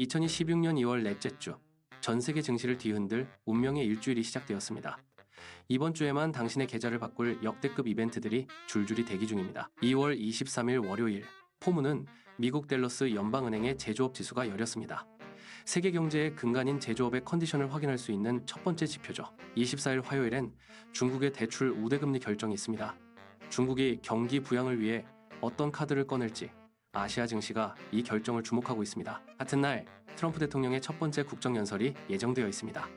2016년 2월 넷째 주, 전 세계 증시를 뒤흔들 운명의 일주일이 시작되었습니다. 이번 주에만 당신의 계좌를 바꿀 역대급 이벤트들이 줄줄이 대기 중입니다. 2월 23일 월요일, 포문은 미국 댈러스 연방은행의 제조업 지수가 열렸습니다. 세계 경제의 근간인 제조업의 컨디션을 확인할 수 있는 첫 번째 지표죠. 24일 화요일엔 중국의 대출 우대금리 결정이 있습니다. 중국이 경기 부양을 위해 어떤 카드를 꺼낼지 아시아 증시가 이 결정을 주목하고 있습니다. 같은 날 트럼프 대통령의 첫 번째 국정연설이 예정되어 있습니다.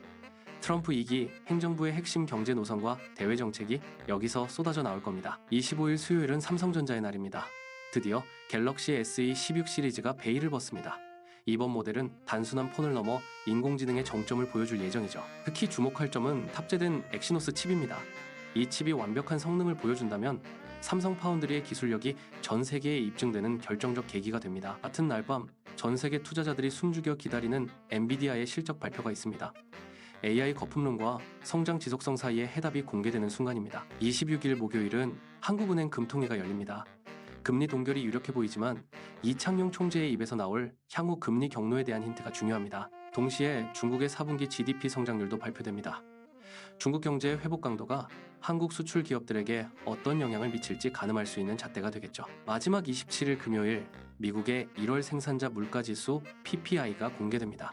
트럼프 2기 행정부의 핵심 경제 노선과 대외 정책이 여기서 쏟아져 나올 겁니다. 25일 수요일은 삼성전자의 날입니다. 드디어 갤럭시 S22 시리즈가 베일을 벗습니다. 이번 모델은 단순한 폰을 넘어 인공지능의 정점을 보여줄 예정이죠. 특히 주목할 점은 탑재된 엑시노스 칩입니다. 이 칩이 완벽한 성능을 보여준다면 삼성 파운드리의 기술력이 전 세계에 입증되는 결정적 계기가 됩니다. 같은 날 밤 전 세계 투자자들이 숨죽여 기다리는 엔비디아의 실적 발표가 있습니다. AI 거품론과 성장 지속성 사이의 해답이 공개되는 순간입니다. 26일 목요일은 한국은행 금통위가 열립니다. 금리 동결이 유력해 보이지만 이창용 총재의 입에서 나올 향후 금리 경로에 대한 힌트가 중요합니다. 동시에 중국의 4분기 GDP 성장률도 발표됩니다. 중국 경제의 회복 강도가 한국 수출 기업들에게 어떤 영향을 미칠지 가늠할 수 있는 잣대가 되겠죠. 마지막 27일 금요일, 미국의 1월 생산자 물가지수 PPI가 공개됩니다.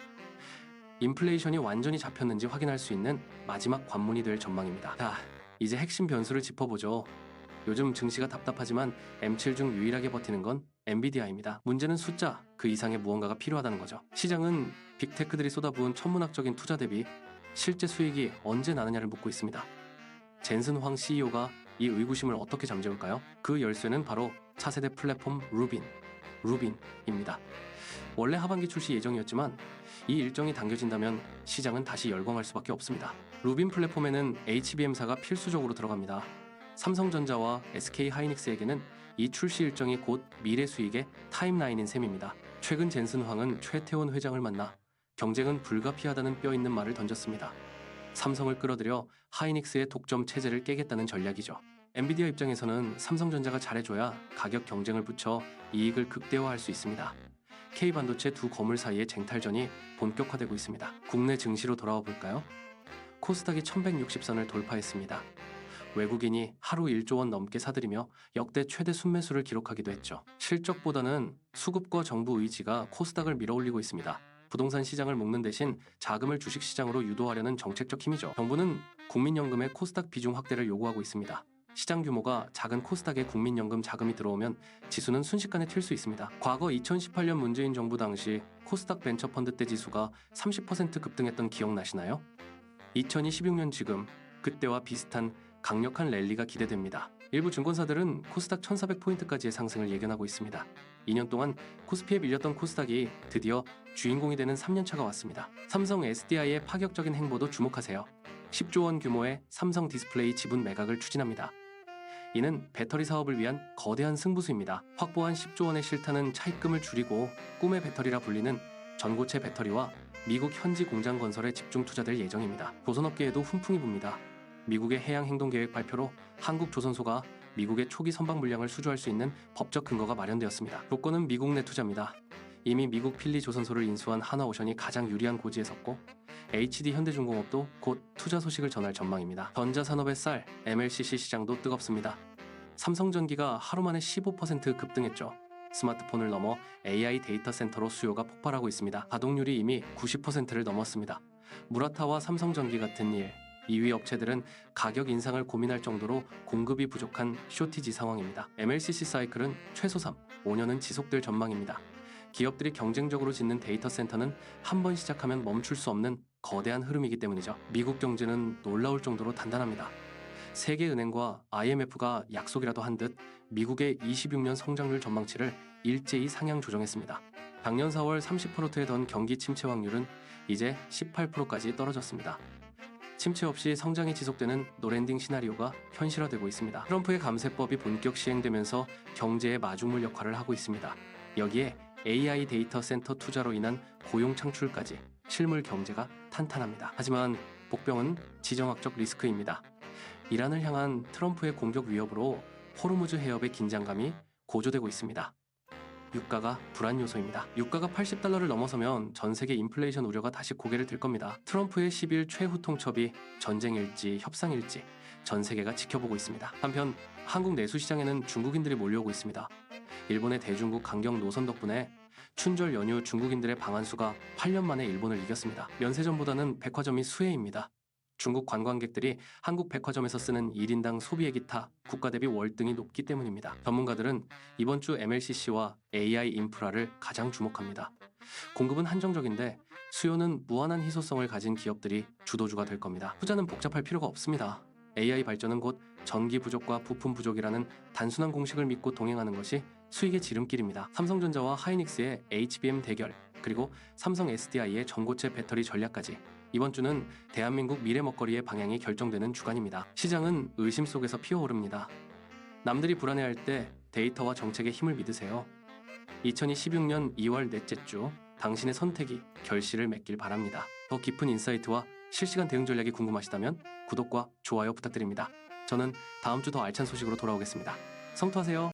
인플레이션이 완전히 잡혔는지 확인할 수 있는 마지막 관문이 될 전망입니다. 자, 이제 핵심 변수를 짚어보죠. 요즘 증시가 답답하지만 M7 중 유일하게 버티는 건 엔비디아입니다. 문제는 숫자, 그 이상의 무언가가 필요하다는 거죠. 시장은 빅테크들이 쏟아부은 천문학적인 투자 대비 실제 수익이 언제 나느냐를 묻고 있습니다. 젠슨 황 CEO가 이 의구심을 어떻게 잠재울까요? 그 열쇠는 바로 차세대 플랫폼 루빈입니다. 원래 하반기 출시 예정이었지만 이 일정이 당겨진다면 시장은 다시 열광할 수밖에 없습니다. 루빈 플랫폼에는 HBM사가 필수적으로 들어갑니다. 삼성전자와 SK하이닉스에게는 이 출시 일정이 곧 미래 수익의 타임라인인 셈입니다. 최근 젠슨 황은 최태원 회장을 만나 경쟁은 불가피하다는 뼈있는 말을 던졌습니다. 삼성을 끌어들여 하이닉스의 독점 체제를 깨겠다는 전략이죠. 엔비디아 입장에서는 삼성전자가 잘해줘야 가격 경쟁을 붙여 이익을 극대화할 수 있습니다. K반도체 두 거물 사이의 쟁탈전이 본격화되고 있습니다. 국내 증시로 돌아와 볼까요? 코스닥이 1160선을 돌파했습니다. 외국인이 하루 1조 원 넘게 사들이며 역대 최대 순매수를 기록하기도 했죠. 실적보다는 수급과 정부 의지가 코스닥을 밀어올리고 있습니다. 부동산 시장을 묶는 대신 자금을 주식시장으로 유도하려는 정책적 힘이죠. 정부는 국민연금의 코스닥 비중 확대를 요구하고 있습니다. 시장 규모가 작은 코스닥에 국민연금 자금이 들어오면 지수는 순식간에 튈 수 있습니다. 과거 2018년 문재인 정부 당시 코스닥 벤처펀드 때 지수가 30% 급등했던 기억나시나요? 2026년 지금 그때와 비슷한 강력한 랠리가 기대됩니다. 일부 증권사들은 코스닥 1400포인트까지의 상승을 예견하고 있습니다. 2년 동안 코스피에 밀렸던 코스닥이 드디어 주인공이 되는 3년차가 왔습니다. 삼성 SDI의 파격적인 행보도 주목하세요. 10조 원 규모의 삼성 디스플레이 지분 매각을 추진합니다. 이는 배터리 사업을 위한 거대한 승부수입니다. 확보한 10조 원의 실타는 차입금을 줄이고 꿈의 배터리라 불리는 전고체 배터리와 미국 현지 공장 건설에 집중 투자될 예정입니다. 조선업계에도 훈풍이 붑니다. 미국의 해양행동계획 발표로 한국조선소가 미국의 초기 선박 물량을 수주할 수 있는 법적 근거가 마련되었습니다. 조건은 미국 내 투자입니다. 이미 미국 필리 조선소를 인수한 하나오션이 가장 유리한 고지에 섰고 HD 현대중공업도 곧 투자 소식을 전할 전망입니다. 전자산업의 쌀, MLCC 시장도 뜨겁습니다. 삼성전기가 하루 만에 15% 급등했죠. 스마트폰을 넘어 AI 데이터 센터로 수요가 폭발하고 있습니다. 가동률이 이미 90%를 넘었습니다. 무라타와 삼성전기 같은 일, 2위 업체들은 가격 인상을 고민할 정도로 공급이 부족한 쇼티지 상황입니다. MLCC 사이클은 최소 5년은 지속될 전망입니다. 기업들이 경쟁적으로 짓는 데이터 센터는 한 번 시작하면 멈출 수 없는 거대한 흐름이기 때문이죠. 미국 경제는 놀라울 정도로 단단합니다. 세계은행과 IMF가 약속이라도 한 듯 미국의 26년 성장률 전망치를 일제히 상향 조정했습니다. 작년 4월 30%던 경기 침체 확률은 이제 18%까지 떨어졌습니다. 침체 없이 성장이 지속되는 노랜딩 시나리오가 현실화되고 있습니다. 트럼프의 감세법이 본격 시행되면서 경제의 마중물 역할을 하고 있습니다. 여기에 AI 데이터 센터 투자로 인한 고용 창출까지 실물 경제가 탄탄합니다. 하지만 복병은 지정학적 리스크입니다. 이란을 향한 트럼프의 공격 위협으로 호르무즈 해협의 긴장감이 고조되고 있습니다. 유가가 불안 요소입니다. 유가가 $80를 넘어서면 전 세계 인플레이션 우려가 다시 고개를 들 겁니다. 트럼프의 10일 최후 통첩이 전쟁일지 협상일지 전 세계가 지켜보고 있습니다. 한편 한국 내수 시장에는 중국인들이 몰려오고 있습니다. 일본의 대중국 강경 노선 덕분에 춘절 연휴 중국인들의 방한수가 8년 만에 일본을 이겼습니다. 면세점보다는 백화점이 수혜입니다. 중국 관광객들이 한국 백화점에서 쓰는 1인당 소비액이 타 국가 대비 월등히 높기 때문입니다. 전문가들은 이번 주 MLCC와 AI 인프라를 가장 주목합니다. 공급은 한정적인데 수요는 무한한 희소성을 가진 기업들이 주도주가 될 겁니다. 투자는 복잡할 필요가 없습니다. AI 발전은 곧 전기 부족과 부품 부족이라는 단순한 공식을 믿고 동행하는 것이 수익의 지름길입니다. 삼성전자와 하이닉스의 HBM 대결, 그리고 삼성 SDI의 전고체 배터리 전략까지 이번 주는 대한민국 미래 먹거리의 방향이 결정되는 주간입니다. 시장은 의심 속에서 피어오릅니다. 남들이 불안해할 때 데이터와 정책의 힘을 믿으세요. 2016년 2월 넷째 주 당신의 선택이 결실을 맺길 바랍니다. 더 깊은 인사이트와 실시간 대응 전략이 궁금하시다면 구독과 좋아요 부탁드립니다. 저는 다음 주 더 알찬 소식으로 돌아오겠습니다. 성투하세요.